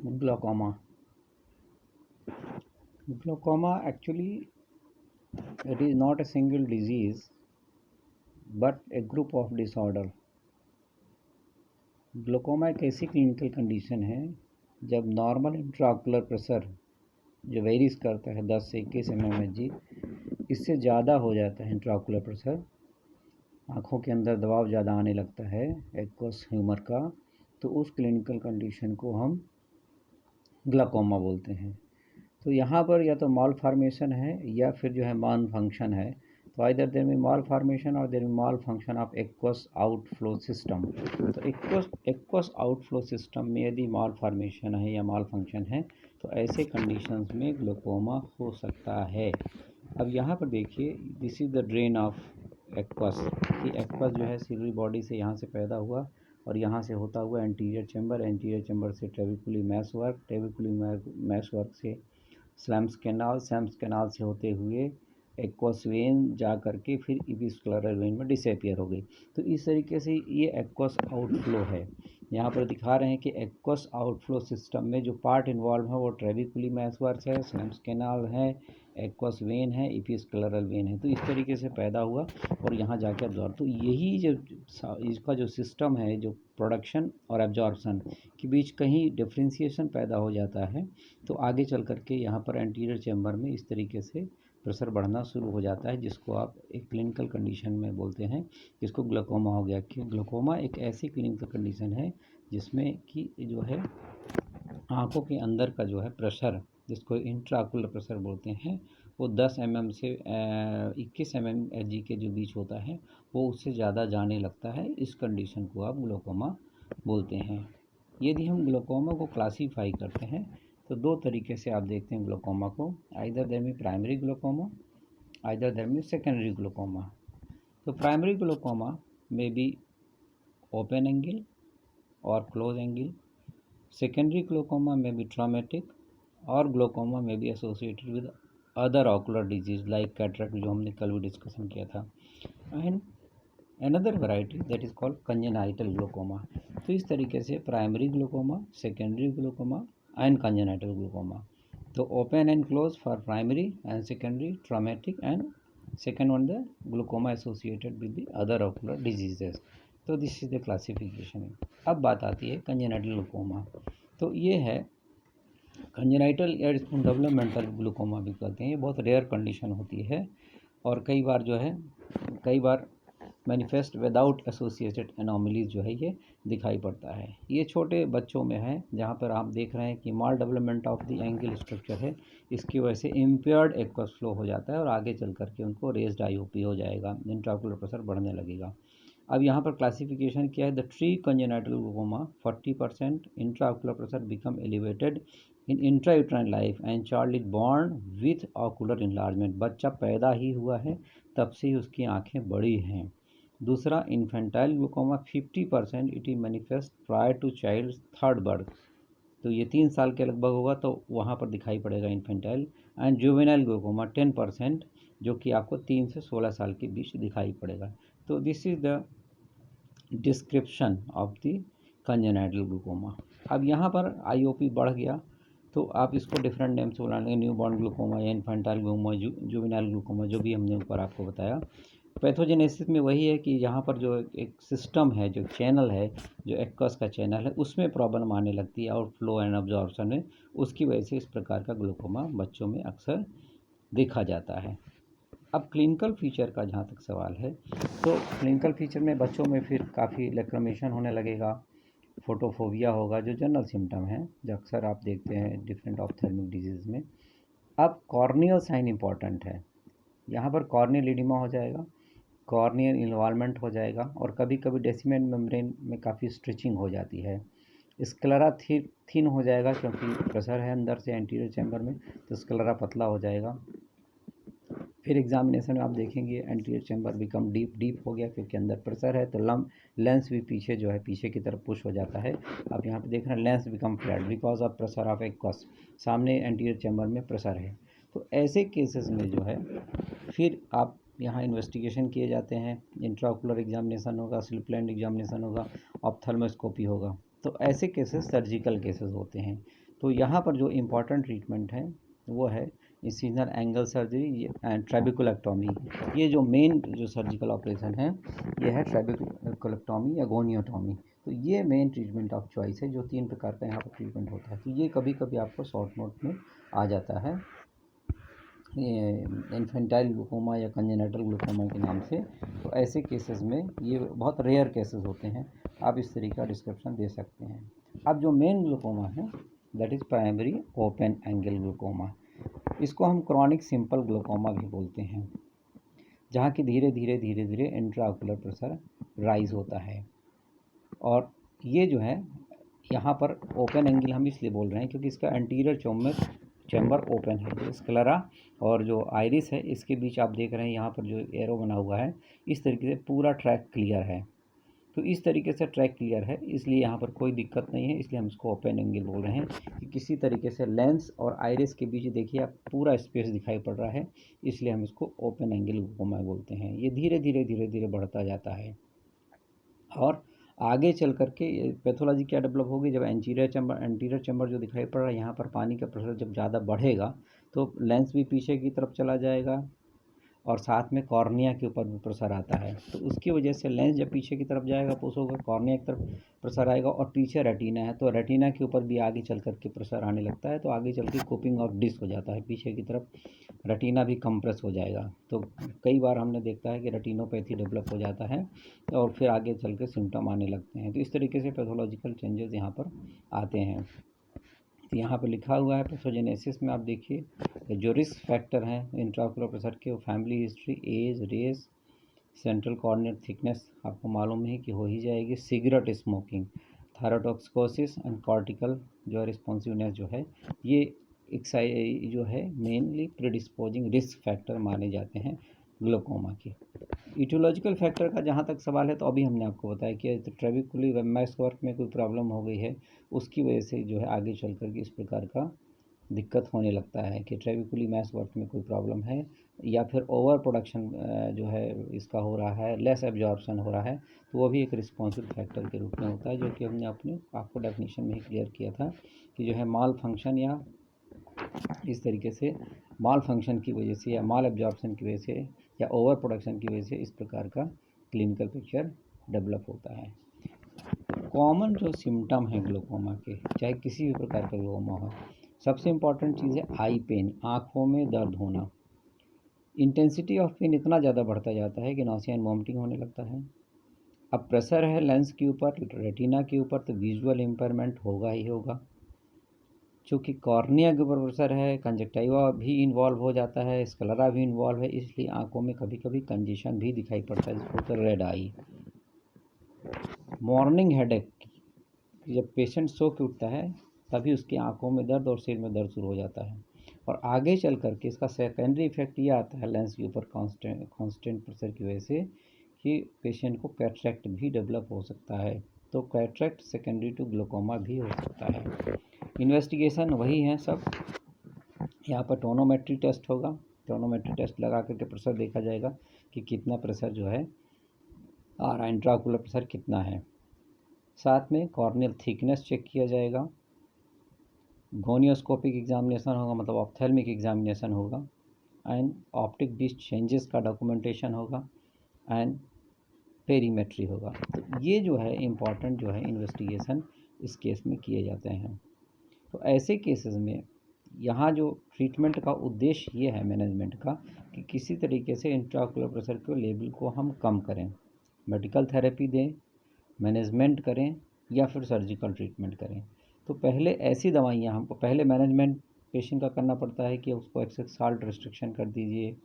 Glaucoma. Glaucoma actually it is not a single disease but a group of disorder. Glaucoma एक ऐसी clinical condition है जब normal intraocular pressure जो varies करता है 10 से 21 mmHg, इससे ज़्यादा हो जाता है इंट्राऑकुलर प्रेशर, आँखों के अंदर दबाव ज़्यादा आने लगता है एक्वस ह्यूमर का, तो उस क्लिनिकल कंडीशन को हम ग्लाकोमा बोलते हैं। तो यहाँ पर या तो माल फॉर्मेशन है या फिर जो है मान फंक्शन है, तो आइदर देयर में माल फॉर्मेशन और देयर में malfunction of aqueous outflow system. तो एक्वस आउटफ्लो सिस्टम में यदि माल फॉर्मेशन है या माल फंक्शन है तो ऐसे कंडीशंस में ग्लोकोमा हो सकता है। अब यहाँ पर देखिए, this is the drain of aqueous, कि एक्वस जो है सिल्वरी बॉडी से यहाँ से पैदा हुआ और यहाँ से होता हुआ एंटीरियर चैम्बर से ट्रेबिकुलरी मैश वर्क से स्लैम्स कैनाल से होते हुए एक्वस वेन जा करके फिर इपिस्क्लेरल वेन में डिसअपियर हो गई। तो इस तरीके से ये एक्वस आउटफ्लो है। यहाँ पर दिखा रहे हैं कि एक्वस आउटफ्लो सिस्टम में जो पार्ट इन्वॉल्व है वो ट्रेबिकुलरी मैशवर्क है, स्लैम्स कैनाल है, एक्वस वेन है, इपिस्क्लेरल वेन है। तो इस तरीके से पैदा हुआ और यहाँ जाके एब्जॉर्ब, तो यही जो इसका जो सिस्टम है, जो प्रोडक्शन और एब्जॉर्बसन के बीच कहीं डिफ्रेंशिएशन पैदा हो जाता है, तो आगे चल करके यहाँ पर एंटीरियर चैम्बर में इस तरीके से प्रेशर बढ़ना शुरू हो जाता है, जिसको आप एक क्लिनिकल कंडीशन में बोलते हैं, जिसको ग्लोकोमा हो गया। कि ग्लोकोमा एक ऐसी क्लिनिकल कंडीशन है जिसमें कि जो है आँखों के अंदर का जो है प्रेशर, जिसको इंट्राऑकुलर प्रेशर बोलते हैं, वो 10 mm से 21 mmHg के जो बीच होता है वो उससे ज़्यादा जाने लगता है। इस कंडीशन को आप ग्लोकोमा बोलते हैं। यदि हम ग्लोकोमा को क्लासीफाई करते हैं तो दो तरीके से आप देखते हैं ग्लोकोमा को, आइदर देयर में प्राइमरी ग्लोकोमा, आइदर देयर में सेकेंडरी ग्लोकोमा। तो प्राइमरी ग्लोकोमा में बी ओपन एंगल और क्लोज एंगल, सेकेंडरी ग्लोकोमा में बी ट्रॉमेटिक, और ग्लोकोमा में be associated with other ocular disease like cataract, जो हमने कल भी डिस्कशन किया था, and another variety that is called congenital glaucoma. तो इस तरीके से primary glaucoma, secondary glaucoma and congenital glaucoma. तो open and close for primary and secondary, traumatic and second one the glaucoma associated with the other ocular diseases. तो this is the classification. अब बात आती है कंजेनाइटल ग्लोकोमा। तो ये है congenital या इसको डेवलपमेंटल ग्लूकोमा भी कहते हैं। ये बहुत रेयर कंडीशन होती है और कई बार मैनिफेस्ट विदाउट एसोसिएटेड एनोमलीज जो है ये दिखाई पड़ता है। ये छोटे बच्चों में है, जहाँ पर आप देख रहे हैं कि maldevelopment of the angle structure है, इसकी वजह से इम्पेयर्ड एक्वस फ्लो हो जाता है और आगे चल करके उनको रेज्ड आईओपी हो जाएगा, इंट्राऑकुलर प्रेशर बढ़ने लगेगा। अब यहाँ पर क्लासिफिकेशन क्या है, the tree congenital glaucoma 40% intraocular pressure become elevated in intrauterine life and child is born with ocular enlargement. बच्चा पैदा ही हुआ है तब से ही उसकी आँखें बड़ी हैं। दूसरा infantile glaucoma 50% it is manifest prior to child third birth. तो ये 3 साल के लगभग होगा तो वहाँ पर दिखाई पड़ेगा इन्फेंटाइल। एंड जुवेनाइल ग्लूकोमा 10%, जो कि आपको 3 से 16 साल के बीच दिखाई पड़ेगा। तो this is the description of the congenital glaucoma. अब यहाँ पर आईओपी बढ़ गया तो आप इसको डिफरेंट नेम से बुला लेंगे, न्यू बॉर्न ग्लूकोमा या इन्फेंटाइल ग्लूकोमा, जुवेनाइल ग्लूकोमा, जो भी हमने ऊपर आपको बताया। पैथोजेनेसिस में वही है कि यहाँ पर जो एक सिस्टम है, जो चैनल है, जो एक्वस का चैनल है, उसमें प्रॉब्लम आने लगती है आउटफ्लो एंड अब्जॉर्प्शन में। उसकी वजह से इस प्रकार का ग्लूकोमा बच्चों में अक्सर देखा जाता है। अब क्लिनिकल फीचर का जहाँ तक सवाल है, तो क्लिनिकल फीचर में बच्चों में फिर काफ़ी लैक्रिमेशन होने लगेगा, फोटोफोबिया होगा, जो जनरल सिम्टम है जो अक्सर आप देखते हैं डिफरेंट ऑप्थेल्मिक डिजीज़ में। अब कॉर्नियल साइन इंपॉर्टेंट है। यहाँ पर कॉर्नियल एडिमा हो जाएगा, कॉर्नियल इन्वॉल्वमेंट हो जाएगा और कभी कभी डेसिमल मेम्ब्रेन में काफ़ी स्ट्रिचिंग हो जाती है। स्क्लेरा थिन हो जाएगा क्योंकि प्रेशर है अंदर से एंटीरियर चैम्बर में, तो स्क्लेरा पतला हो जाएगा। फिर एग्जामिनेशन में आप देखेंगे एंटीरियर चैम्बर बिकम डीप हो गया क्योंकि अंदर प्रेशर है, तो लेंस भी पीछे जो है पीछे की तरफ पुश हो जाता है। आप यहाँ पे देख रहे हैं lens become flat because of pressure of aqueous, सामने एंटीरियर चैम्बर में प्रेशर है। तो ऐसे केसेस में जो है फिर आप यहाँ इन्वेस्टिगेशन किए जाते हैं, इंट्राऑकुलर एग्जामिनेशन होगा, स्लिट लाइन एग्जामिनेशन होगा, ऑप्थेल्मोस्कोपी होगा। तो ऐसे केसेस सर्जिकल केसेस होते हैं। तो यहाँ पर जो इम्पॉर्टेंट ट्रीटमेंट है वो है इंसिजनल एंगल सर्जरी एंड ट्रेबेकुलेक्टोमी। ये जो मेन जो सर्जिकल ऑपरेशन है ये है ट्रेबेकुलेक्टोमी या गोनियोटोमी। तो ये मेन ट्रीटमेंट ऑफ चॉइस है, जो 3 प्रकार का यहाँ पर ट्रीटमेंट होता है। तो ये कभी कभी आपको शॉर्ट नोट में आ जाता है, इन्फेंटाइल ग्लूकोमा या कंजेनिटल ग्लूकोमा के नाम से। तो ऐसे केसेस में ये बहुत रेयर केसेस होते हैं, आप इस तरीके का डिस्क्रिप्शन दे सकते हैं। अब जो मेन ग्लूकोमा है that is primary open angle glaucoma. इसको हम क्रॉनिक सिंपल ग्लूकोमा भी बोलते हैं, जहाँ की धीरे धीरे इंट्राओकुलर प्रेशर राइज होता है। और ये जो है यहाँ पर ओपन एंगल हम इसलिए बोल रहे हैं क्योंकि इसका एंटीरियर चैम्बर ओपन है। जो स्क्लेरा और जो आइरिस है इसके बीच आप देख रहे हैं यहाँ पर जो एरो बना हुआ है, इस तरीके से पूरा ट्रैक क्लियर है। तो इस तरीके से ट्रैक क्लियर है, इसलिए यहाँ पर कोई दिक्कत नहीं है, इसलिए हम इसको ओपन एंगल बोल रहे हैं कि किसी तरीके से लेंस और आइरिस के बीच देखिए आप पूरा स्पेस दिखाई पड़ रहा है, इसलिए हम इसको ओपन एंगल ग्लूकोमा बोलते हैं। ये धीरे धीरे बढ़ता जाता है और आगे चल करके पैथोलॉजी क्या डेवलप होगी, जब एंटीरियर चैम्बर जो दिखाई पड़ रहा है यहाँ पर पानी का प्रेशर जब ज़्यादा बढ़ेगा तो लेंस भी पीछे की तरफ चला जाएगा और साथ में कॉर्निया के ऊपर भी प्रेशर आता है। तो उसकी वजह से लेंस जब पीछे की तरफ जाएगा तो उसका कॉर्निया की तरफ प्रेशर आएगा और पीछे रेटिना है तो रेटिना के ऊपर भी आगे चल करके प्रेशर आने लगता है। तो आगे चल के कोपिंग ऑफ डिस्क हो जाता है, पीछे की तरफ रेटिना भी कंप्रेस हो जाएगा। तो कई बार हमने देखा है कि रेटिनोपैथी डेवलप हो जाता है और फिर आगे चल के सिम्टम आने लगते हैं। तो इस तरीके से पैथोलॉजिकल चेंजेस यहाँ पर आते हैं। तो यहाँ पर लिखा हुआ है पैथोजेनेसिस में आप देखिए जो रिस्क फैक्टर हैं इंट्राओकुलर प्रेशर के, family history, age, race, central corneal thickness आपको मालूम है कि हो ही जाएगी, cigarette smoking, thyrotoxicosis and cortical जो है रिस्पॉन्सिवनेस जो है, ये एक जो है मेनली प्रीडिस्पोजिंग रिस्क फैक्टर माने जाते हैं ग्लूकोमा के। इटियोलॉजिकल फैक्टर का जहाँ तक सवाल है तो अभी हमने आपको बताया कि ट्रेबेकुली मैस वर्क में कोई प्रॉब्लम हो गई है, उसकी वजह से जो है आगे चल कर के इस प्रकार का दिक्कत होने लगता है कि ट्रेबेकुली मैस वर्क में कोई प्रॉब्लम है या फिर ओवर प्रोडक्शन जो है इसका हो रहा है, लेस एब्जॉर्प्शन हो रहा है, तो वो भी एक रिस्पॉन्सिबल फैक्टर के रूप में होता है, जो कि हमने अपने आपको डेफिनेशन में ही क्लियर किया था कि जो है माल फंक्शन या इस तरीके से माल फंक्शन की वजह से या माल एब्जॉर्प्शन की वजह से या ओवर प्रोडक्शन की वजह से इस प्रकार का क्लिनिकल पिक्चर डेवलप होता है। कॉमन जो सिम्टम है ग्लूकोमा के, चाहे किसी भी प्रकार का ग्लूकोमा हो, सबसे इम्पॉर्टेंट चीज़ है आई पेन, आँखों में दर्द होना। इंटेंसिटी ऑफ पेन इतना ज़्यादा बढ़ता जाता है कि नौसिया एंड वॉमिटिंग होने लगता है। अब प्रेशर है लेंस के ऊपर, रेटिना के ऊपर, तो विजुअल इम्पेयरमेंट होगा ही होगा। चूँकि कॉर्निया के ऊपर प्रेशर है, कंजक्टिवा भी इन्वॉल्व हो जाता है, स्क्लेरा भी इन्वॉल्व है, इसलिए आँखों में कभी कभी कंजेशन भी दिखाई पड़ता है, जिसको रेड आई। मॉर्निंग हेडेक, जब पेशेंट सो के उठता है तभी उसकी आंखों में दर्द और सिर में दर्द शुरू हो जाता है। और आगे चल कर के इसका सेकेंडरी इफेक्ट ये आता है लेंस के ऊपर कांस्टेंट प्रेशर की वजह से कि पेशेंट को कैटरेक्ट भी डेवलप हो सकता है। तो कैटरेक्ट सेकेंडरी टू ग्लूकोमा भी हो सकता है। इन्वेस्टिगेशन वही है सब, यहाँ पर टोनोमेट्री टेस्ट होगा, टोनोमेट्री टेस्ट लगा करके प्रेशर देखा जाएगा कि कितना प्रेशर जो है आ रहा है, इंट्राओकुलर प्रेशर कितना है। साथ में कॉर्नियल थिकनेस चेक किया जाएगा, गोनियोस्कोपिक एग्जामिनेशन होगा, मतलब ऑप्थेल्मिक एग्जामिनेशन होगा, एंड ऑप्टिक डिस्क चेंजेस का डॉक्यूमेंटेशन होगा एंड पेरीमेट्री होगा। तो ये जो है इम्पॉर्टेंट जो है इन्वेस्टिगेशन इस केस में किए जाते हैं। तो ऐसे केसेस में यहाँ जो ट्रीटमेंट का उद्देश्य ये है मैनेजमेंट का कि किसी तरीके से इंट्राओकुलर प्रेशर के लेवल को हम कम करें, मेडिकल थेरेपी दें, मैनेजमेंट करें या फिर सर्जिकल ट्रीटमेंट करें। तो पहले ऐसी दवाइयाँ हमको पहले मैनेजमेंट पेशेंट का करना पड़ता है कि उसको एक्सेस साल्ट रिस्ट्रिक्शन कर दीजिए,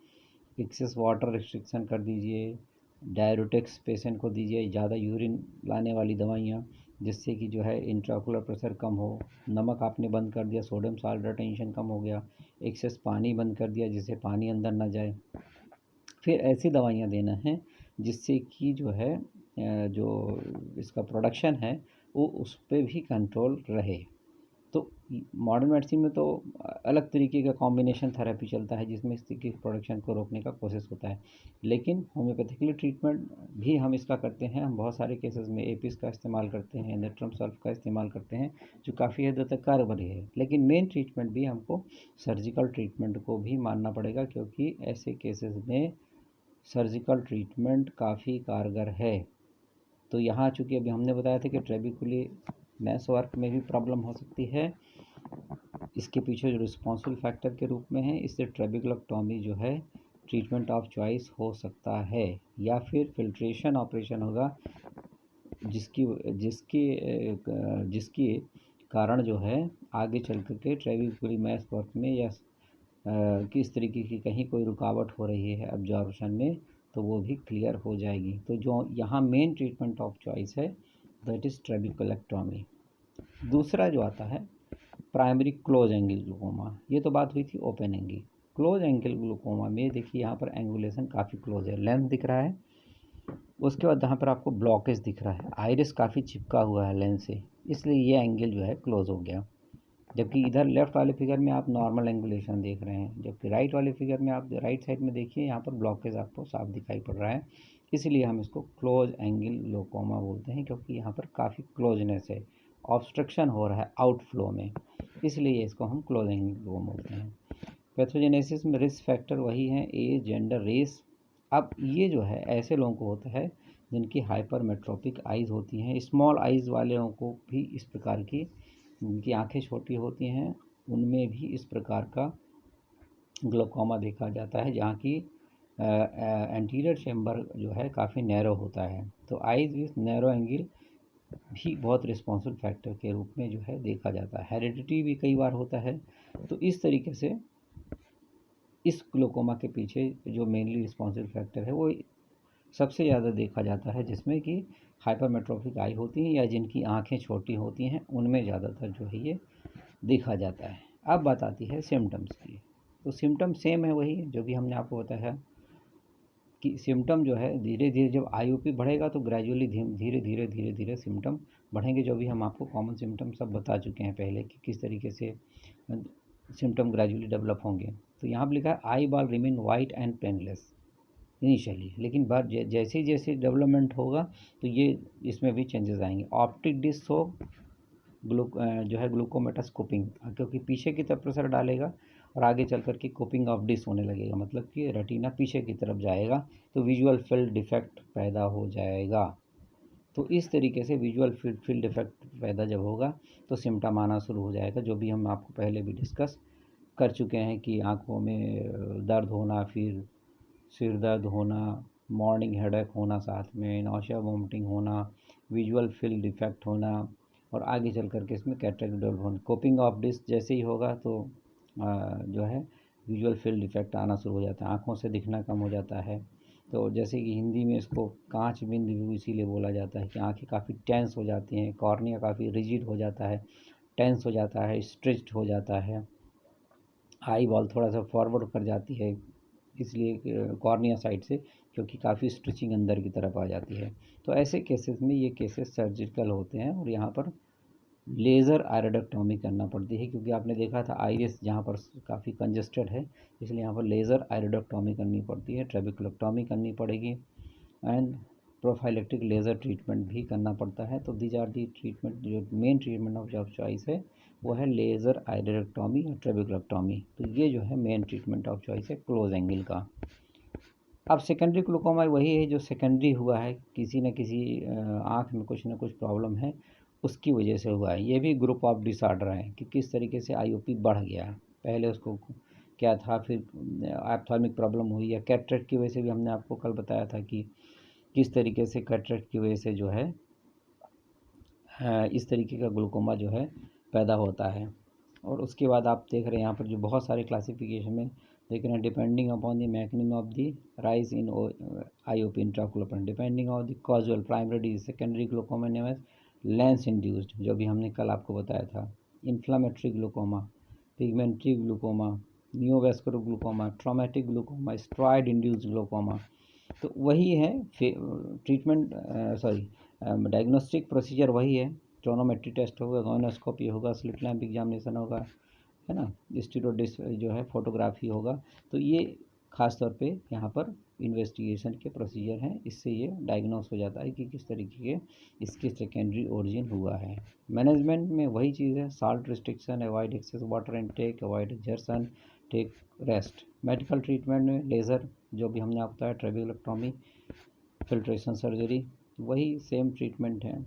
एक्सेस वाटर रिस्ट्रिक्शन कर दीजिए, डायरेटिक्स पेशेंट को दीजिए, ज़्यादा यूरिन लाने वाली दवाइयाँ जिससे कि जो है इंट्राओकुलर प्रेशर कम हो, नमक आपने बंद कर दिया, सोडियम साल्ट रिटेंशन कम हो गया, एक्सेस पानी बंद कर दिया जिससे पानी अंदर ना जाए। फिर ऐसी दवाइयाँ देना है जिससे कि जो है जो इसका प्रोडक्शन है वो उस पर भी कंट्रोल रहे। तो मॉडर्न मेडिसिन में तो अलग तरीके का कॉम्बिनेशन थेरेपी चलता है जिसमें इस तरीके के प्रोडक्शन को रोकने का कोशिश होता है, लेकिन होम्योपैथिकली ट्रीटमेंट भी हम इसका करते हैं। हम बहुत सारे केसेस में एपिस का इस्तेमाल करते हैं, नेट्रम सल्फ का इस्तेमाल करते हैं, जो काफ़ी हद तक कारगर है। लेकिन मेन ट्रीटमेंट भी हमको सर्जिकल ट्रीटमेंट को भी मानना पड़ेगा, क्योंकि ऐसे केसेस में सर्जिकल ट्रीटमेंट काफ़ी कारगर है। तो यहाँ चूँकि अभी हमने बताया था कि ट्रेबिकुलर मैस वर्क में भी प्रॉब्लम हो सकती है, इसके पीछे जो रिस्पॉन्सिबल फैक्टर के रूप में है, इससे ट्रेबिकुलक्टॉमी जो है ट्रीटमेंट ऑफ चॉइस हो सकता है, या फिर फिल्ट्रेशन ऑपरेशन होगा जिसकी जिसकी जिसकी कारण जो है आगे चल करके ट्रेबिकुलर मैस वर्क में या किस तरीके की कहीं कोई रुकावट हो रही है अब्जॉर्प्शन में, तो वो भी क्लियर हो जाएगी। तो जो यहाँ मेन ट्रीटमेंट ऑफ चॉइस है दैट इज़ ट्रेबिकुलक्टॉमी। दूसरा जो आता है प्राइमरी क्लोज एंगल ग्लूकोमा। ये तो बात हुई थी open angle. Close angle glaucoma में देखिए यहाँ पर एंगुलेशन काफ़ी क्लोज है, लेंथ दिख रहा है, उसके बाद यहाँ पर आपको ब्लॉकेज दिख रहा है, आइरिस काफ़ी चिपका हुआ है लेंस से, इसलिए ये एंगल जो है क्लोज हो गया। जबकि इधर लेफ्ट वाले फिगर में आप नॉर्मल एंगुलेशन देख रहे हैं, जबकि राइट वाले फिगर में आप राइट साइड में देखिए यहाँ पर ब्लॉकेज आपको साफ दिखाई पड़ रहा है। इसलिए हम इसको क्लोज एंगल ग्लूकोमा बोलते हैं, क्योंकि यहाँ पर काफ़ी क्लोजनेस है, ऑब्स्ट्रक्शन हो रहा है आउटफ्लो में, इसलिए इसको हम क्लोज एंगल ग्लूकोमा बोलते हैं। पैथोजेनेसिस में रिस्क फैक्टर वही है, एज, जेंडर, रेस। अब ये जो है ऐसे लोगों को होता है जिनकी हाइपरमेट्रोपिक आइज़ होती हैं, स्मॉल आइज़ वालों को भी इस प्रकार की, जिनकी आंखें छोटी होती हैं उनमें भी इस प्रकार का ग्लोकोमा देखा जाता है, जहाँ की एंटीरियर चैम्बर जो है काफ़ी नैरो होता है। तो आइज़ विथ नैरो एंगल भी बहुत रिस्पॉन्सिबल फैक्टर के रूप में जो है देखा जाता है। हेरिडिटी भी कई बार होता है। तो इस तरीके से इस ग्लोकोमा के पीछे जो मेनली रिस्पॉन्सिबल फैक्टर है वो सबसे ज़्यादा देखा जाता है जिसमें कि हाइपरमेट्रोपिक आई होती हैं या जिनकी आंखें छोटी होती हैं, उनमें ज़्यादातर जो है ये देखा जाता है। अब बात आती है सिम्टम्स की। तो सिम्टम सेम है वही जो भी हमने आपको बताया कि सिम्टम जो है धीरे धीरे जब आईओपी बढ़ेगा तो ग्रेजुअली धीरे धीरे सिम्टम बढ़ेंगे, जो भी हम आपको कॉमन सिम्टम सब बता चुके हैं पहले कि किस तरीके से सिम्टम ग्रेजुअली डेवलप होंगे। तो यहाँ पर लिखा है eye ball remain white and painless initially, लेकिन बाद जैसे जैसे डेवलपमेंट होगा तो ये इसमें भी चेंजेस आएंगे। ऑप्टिक डिस्क हो जो है ग्लूकोमेटास कोपिंग, क्योंकि पीछे की तरफ प्रेशर डालेगा और आगे चल कर के कोपिंग ऑफ डिस्क होने लगेगा, मतलब कि रेटिना पीछे की तरफ जाएगा तो विजुअल फील्ड डिफेक्ट पैदा हो जाएगा। तो इस तरीके से विजुअल फील्ड डिफेक्ट पैदा जब होगा तो सिम्टम आना शुरू हो जाएगा, जो भी हम आपको पहले भी डिस्कस कर चुके हैं कि आँखों में दर्द होना, फिर सिर दर्द होना, मॉर्निंग हेडेक होना, साथ में नौशिया वोमिटिंग होना, विजुअल फील्ड डिफेक्ट होना, और आगे चल कर के इसमें कैटरेक्ट डेवलप होना। कोपिंग ऑफ डिस्क जैसे ही होगा तो जो है विजुअल फील्ड डिफेक्ट आना शुरू हो जाता है, आँखों से दिखना कम हो जाता है। तो जैसे कि हिंदी में इसको कांच बिंद व्यू इसीलिए बोला जाता है कि आँखें काफ़ी टेंस हो जाती हैं, कॉर्निया काफ़ी रिजिड हो जाता है, टेंस हो जाता है, स्ट्रेच्ड हो जाता है, आई बॉल थोड़ा सा फॉरवर्ड कर जाती है, इसलिए कॉर्निया साइड से, क्योंकि काफ़ी स्ट्रिचिंग अंदर की तरफ आ जाती है। तो ऐसे केसेस में ये केसेस सर्जिकल होते हैं और यहाँ पर लेज़र आयरोडेक्टोमी करना पड़ती है, क्योंकि आपने देखा था आइरिस जहाँ पर काफ़ी कंजेस्टेड है, इसलिए यहाँ पर लेज़र आयरोडेक्टोमी करनी पड़ती है, ट्रेबिकुलेक्टोमी करनी पड़ेगी एंड प्रोफाइलेक्टिक लेज़र ट्रीटमेंट भी करना पड़ता है। तो दीज आर दी ट्रीटमेंट, जो मेन ट्रीटमेंट ऑफ चॉइस है वो है लेज़र आयरोडेक्टोमी और ट्रेबिकुलेक्टोमी। तो ये जो है मेन ट्रीटमेंट ऑफ चॉइस है क्लोज एंगल का। अब सेकेंडरी ग्लूकोमा वही है जो सेकेंडरी हुआ है, किसी न किसी आँख में कुछ ना कुछ प्रॉब्लम है उसकी वजह से हुआ है। ये भी ग्रुप ऑफ डिसऑर्डर है कि किस तरीके से आईओपी बढ़ गया, पहले उसको क्या था, फिर ऑप्थेल्मिक प्रॉब्लम हुई, या कैटरेक्ट की वजह से भी हमने आपको कल बताया था कि किस तरीके से कैटरेक्ट की वजह से जो है इस तरीके का ग्लूकोमा जो है पैदा होता है। और उसके बाद आप देख रहे हैं यहाँ पर जो बहुत सारे क्लासिफिकेशन में देख रहे हैं, depending upon the mechanism of the rise in IOP intraocular, depending on the causal primary disease, secondary glaucoma name as lens induced, जो भी हमने कल आपको बताया था, inflammatory glaucoma, pigmentary glaucoma, neovascular glaucoma, traumatic glaucoma, steroid induced glaucoma. तो वही है ट्रीटमेंट, डायग्नोस्टिक प्रोसीजर वही है, टोनोमेट्री टेस्ट होगा, गोनोस्कोपी होगा, स्लिट लैम्प एग्जामिनेशन होगा, है ना, स्टीरोडिस जो है फोटोग्राफी होगा। तो ये ख़ास तौर पे यहाँ पर इन्वेस्टिगेशन के प्रोसीजर हैं, इससे ये डायग्नोस हो जाता है कि किस तरीके के इसके सेकेंडरी ओरिजिन हुआ है। मैनेजमेंट में वही चीज़ है, salt restriction, avoid excess water intake, avoid exertion, take rest. Medical treatment में लेज़र जो भी हमने आपको बताया, ट्रेबेक्टोमी, फिल्ट्रेशन सर्जरी, वही सेम ट्रीटमेंट है।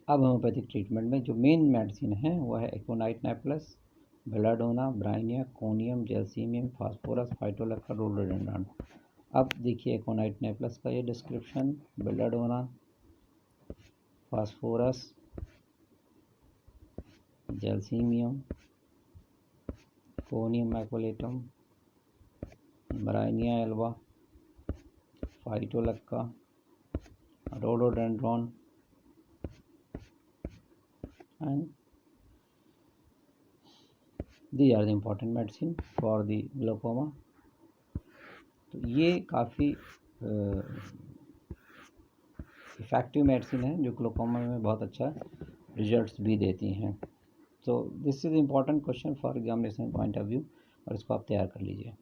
अब होम्योपैथिक ट्रीटमेंट में जो मेन मेडिसिन है वह है aconite napellus, belladonna, bryonia, conium, gelsemium, phosphorus, phytolacca, rhododendron. अब देखिए एकोनाइट नेप्लस का ये description, belladonna, phosphorus, gelsemium, conium maculatum, bryonia alba, phytolacca, rhododendron and these are the important medicine for the glaucoma। तो ये काफ़ी इफ़ेक्टिव मेडिसिन है जो glaucoma में बहुत अच्छा रिजल्ट्स भी देती हैं। तो this is important question for examination point of view, और इसको आप तैयार कर लीजिए।